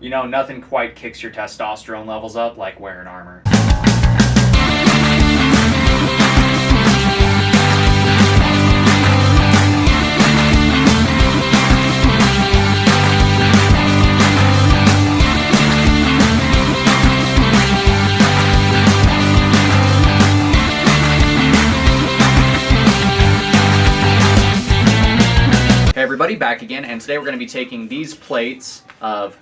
You know, nothing quite kicks your testosterone levels up like wearing armor. Hey everybody, back again, and today we're going to be taking these plates of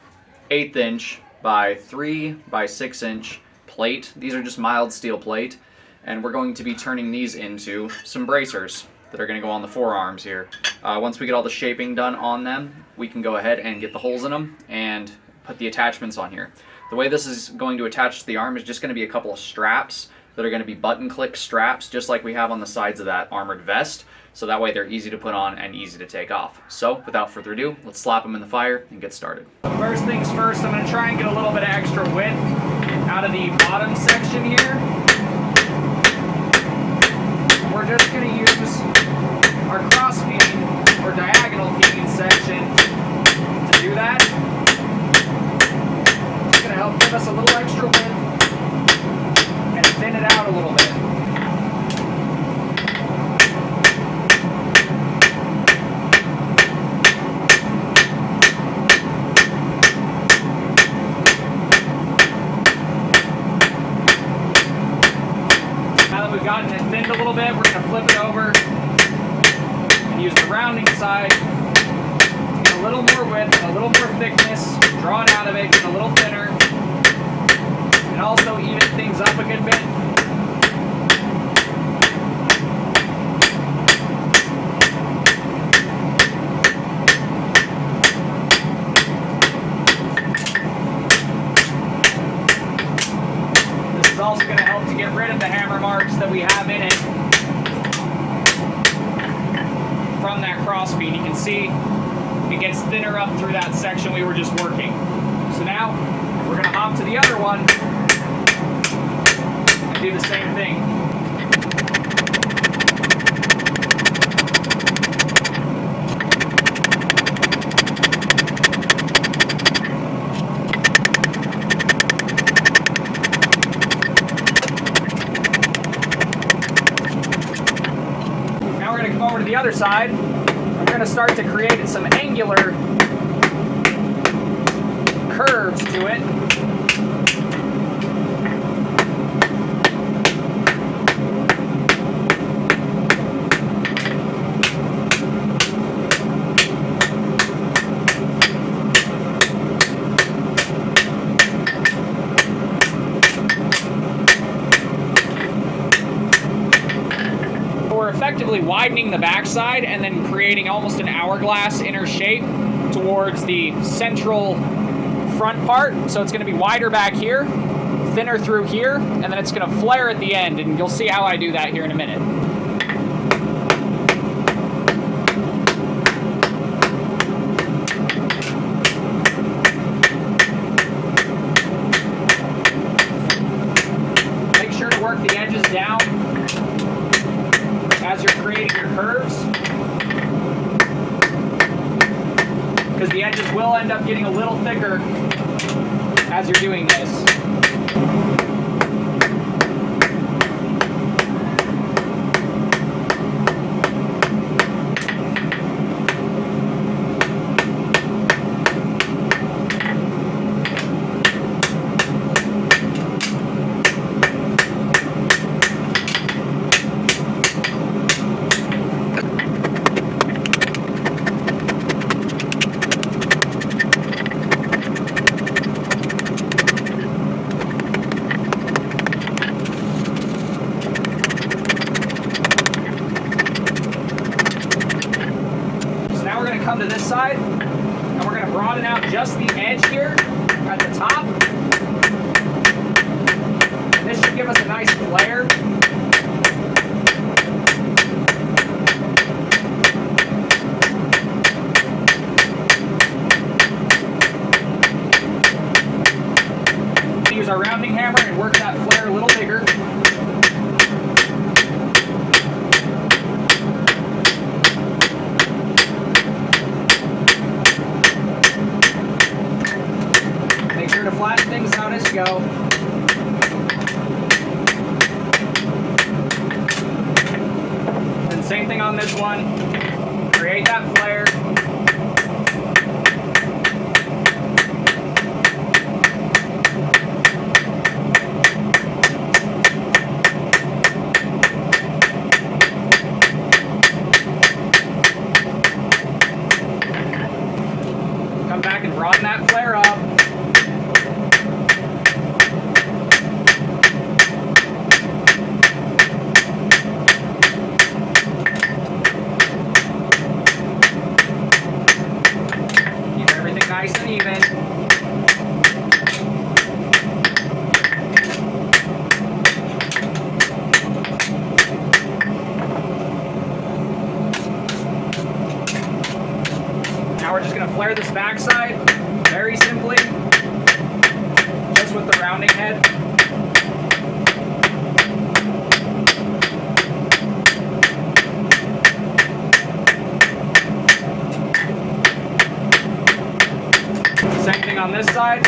1/8 inch by 3 by 6 inch plate. These are just mild steel plate, and we're going to be turning these into some bracers that are going to go on the forearms here. Once we get all the shaping done on them, we can go ahead and get the holes in them and put the attachments on here. The way this is going to attach to the arm is just going to be a couple of straps that are going to be button click straps, just like we have on the sides of that armored vest. So that way they're easy to put on and easy to take off. So without further ado, let's slap them in the fire and get started. First things first, I'm going to try and get a little bit of extra width out of the bottom section here. We're just going to use our cross peen or diagonal peen section to do that. It's going to help give us a little extra width and thin it out a little bit. We've gotten it thinned a little bit, we're going to flip it over and use the rounding side to get a little more width and a little more thickness, draw it out of it, get a little thinner, and also even things up a good bit. This is also going to help to get rid of the hammer marks that we have in it from that cross beam. You can see it gets thinner up through that section we were just working. So now we're going to hop to the other one and do the same thing. Over to the other side, we're going to start to create some angular curves to it. Effectively widening the backside and then creating almost an hourglass inner shape towards the central front part. So it's going to be wider back here, thinner through here, and then it's going to flare at the end, and you'll see how I do that here in a minute. Make sure to work the edges down as you're creating your curves, because the edges will end up getting a little thicker as you're doing this. Come to this side, and we're going to broaden out just the edge here at the top. And this should give us a nice flare. Use our rounding hammer and work that flare a little bigger. sure to flatten things out as you go. And same thing on this one. Create that flare. Come back and broaden that flare up. Keep everything nice and even. Now we're just going to flare this backside very simply, just with the rounding head. Same thing on this side.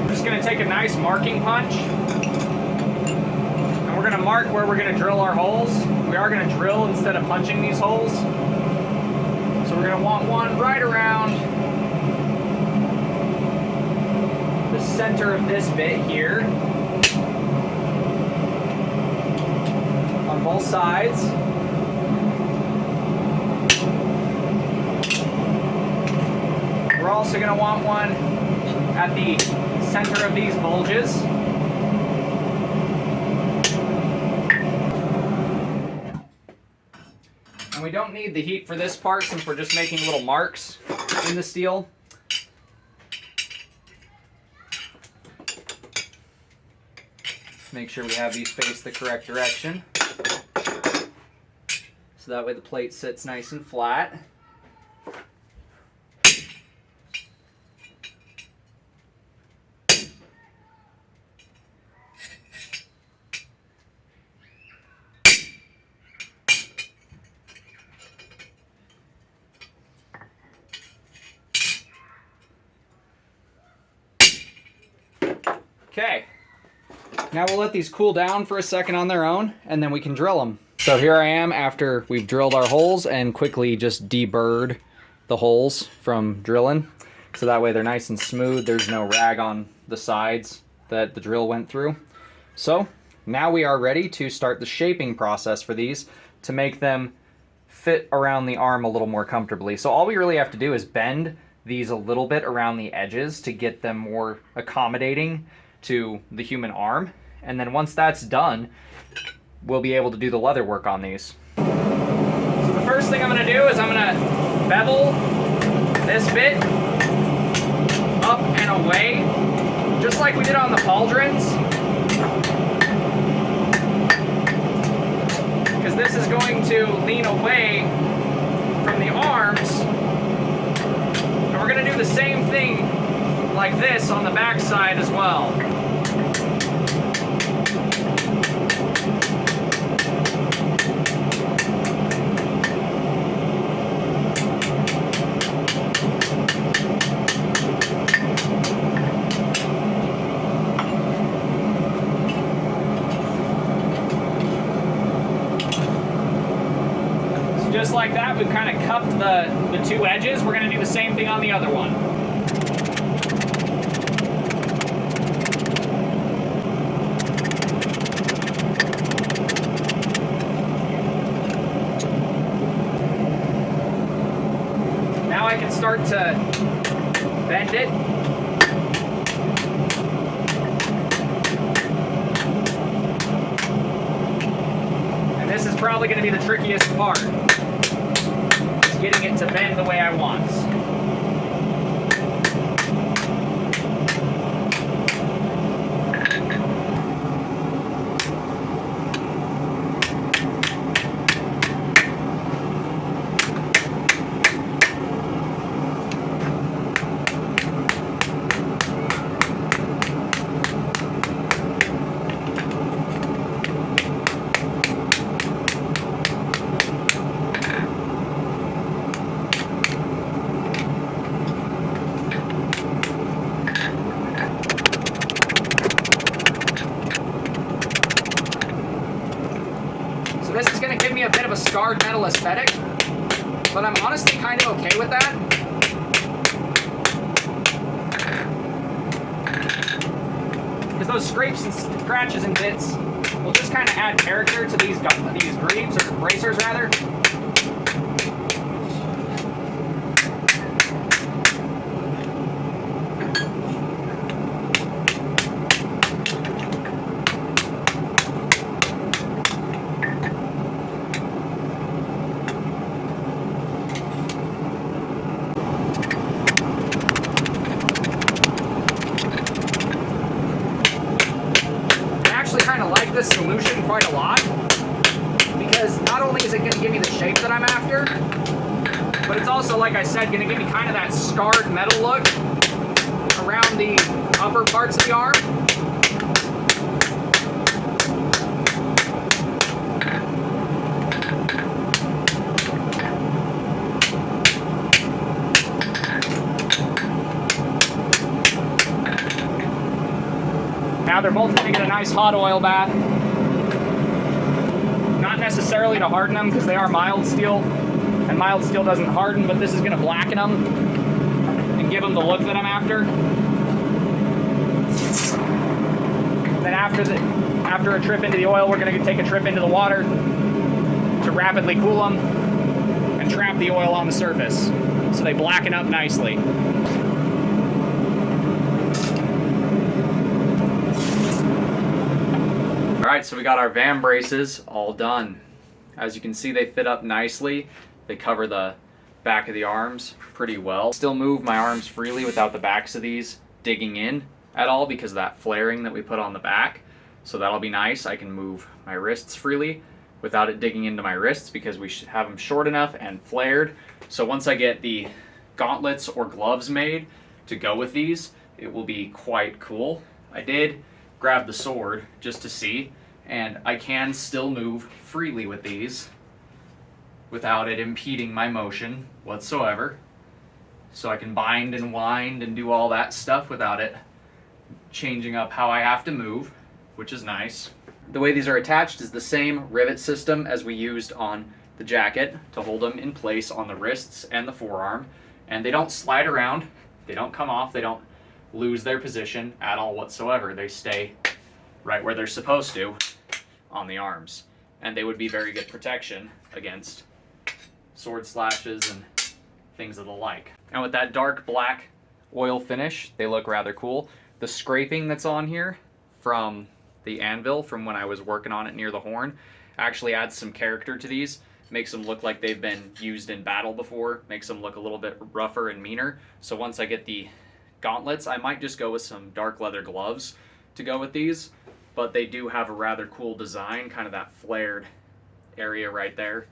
We're just going to take a nice marking punch. And we're going to mark where we're going to drill our holes. We are going to drill instead of punching these holes. So we're going to want one right around the center of this bit here. On both sides. We're also going to want one at the center of these bulges. And we don't need the heat for this part since we're just making little marks in the steel. Make sure we have these face the correct direction. So that way the plate sits nice and flat. Okay. Now we'll let these cool down for a second on their own, and then we can drill them. So here I am after we've drilled our holes and quickly just deburred the holes from drilling. So that way they're nice and smooth. There's no rag on the sides that the drill went through. So now we are ready to start the shaping process for these to make them fit around the arm a little more comfortably. So all we really have to do is bend these a little bit around the edges to get them more accommodating to the human arm. And then once that's done, we'll be able to do the leather work on these. So the first thing I'm going to do is I'm going to bevel this bit up and away, just like we did on the pauldrons. Because this is going to lean away from the arms. And we're going to do the same thing like this on the back side as well. So just like that, we've kind of cupped the two edges. We're going to do the same thing on the other one. I can start to bend it. And this is probably going to be the trickiest part, is getting it to bend the way I want. this is going to give me a bit of a scarred metal aesthetic, but I'm honestly kind of okay with that. Because those scrapes and scratches and bits will just kind of add character to these greaves, or bracers rather. This solution quite a lot, because not only is it going to give me the shape that I'm after, but it's also, like I said, going to give me kind of that scarred metal look around the upper parts of the arm. Now they're both going to get a nice hot oil bath. Not necessarily to harden them, because they are mild steel, and mild steel doesn't harden, but this is going to blacken them and give them the look that I'm after. Then after a trip into the oil, we're going to take a trip into the water to rapidly cool them and trap the oil on the surface so they blacken up nicely. Alright, so we got our Vambraces all done. As you can see, they fit up nicely. They cover the back of the arms pretty well. Still move my arms freely without the backs of these digging in at all because of that flaring that we put on the back. So that'll be nice. I can move my wrists freely without it digging into my wrists because we should have them short enough and flared. So once I get the gauntlets or gloves made to go with these, it will be quite cool. I did grab the sword just to see, and I can still move freely with these without it impeding my motion whatsoever. So I can bind and wind and do all that stuff without it changing up how I have to move, which is nice. The way these are attached is the same rivet system as we used on the jacket to hold them in place on the wrists and the forearm, and they don't slide around, they don't come off, they don't lose their position at all whatsoever. They stay right where they're supposed to on the arms, and they would be very good protection against sword slashes and things of the like. And with that dark black oil finish, they look rather cool. The scraping that's on here from the anvil from when I was working on it near the horn actually adds some character to these, makes them look like they've been used in battle before, makes them look a little bit rougher and meaner. So once I get the gauntlets, I might just go with some dark leather gloves to go with these, but they do have a rather cool design, kind of that flared area right there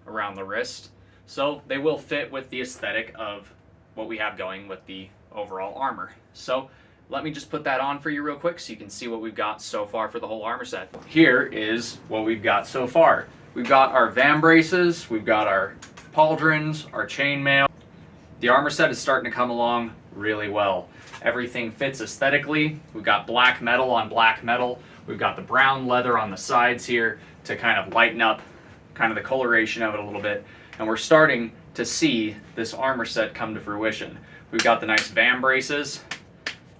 around the wrist. So they will fit with the aesthetic of what we have going with the overall armor. So let me just put that on for you real quick so you can see what we've got so far for the whole armor set. Here is what we've got so far. We've got our Vambraces, we've got our pauldrons, our chainmail. The armor set is starting to come along really well. Everything fits aesthetically. We've got black metal on black metal. We've got the brown leather on the sides here to kind of lighten up kind of the coloration of it a little bit. And we're starting to see this armor set come to fruition. We've got the nice Vambraces.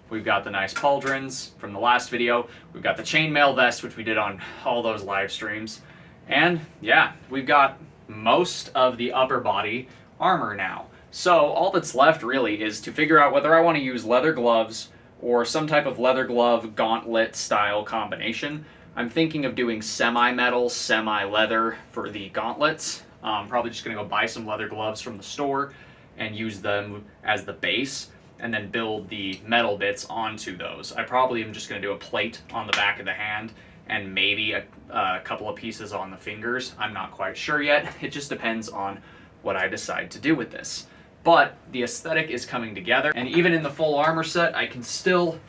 We've got the nice pauldrons from the last video. We've got the chainmail vest, which we did on all those live streams. And yeah, we've got most of the upper body armor now. So all that's left really is to figure out whether I want to use leather gloves or some type of leather glove gauntlet style combination. I'm thinking of doing semi-metal, semi-leather for the gauntlets. Probably just going to go buy some leather gloves from the store and use them as the base and then build the metal bits onto those. I probably am just going to do a plate on the back of the hand and maybe a couple of pieces on the fingers. I'm not quite sure yet. It just depends on what I decide to do with this. But the aesthetic is coming together, and even in the full armor set, I can still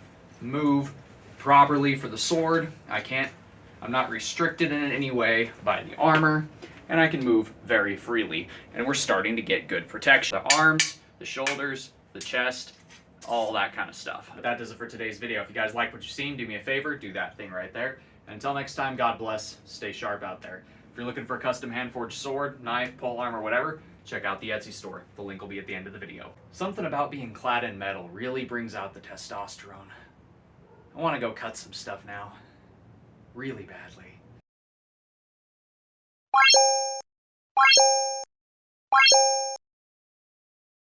move properly for the sword. I'm not restricted in any way by the armor, and I can move very freely. And we're starting to get good protection. The arms, the shoulders, the chest, all that kind of stuff. But that does it for today's video. If you guys like what you've seen, do me a favor, do that thing right there. And until next time, God bless, stay sharp out there. If you're looking for a custom hand-forged sword, knife, polearm, or whatever, check out the Etsy store. The link will be at the end of the video. Something about being clad in metal really brings out the testosterone. I want to go cut some stuff now. Really badly.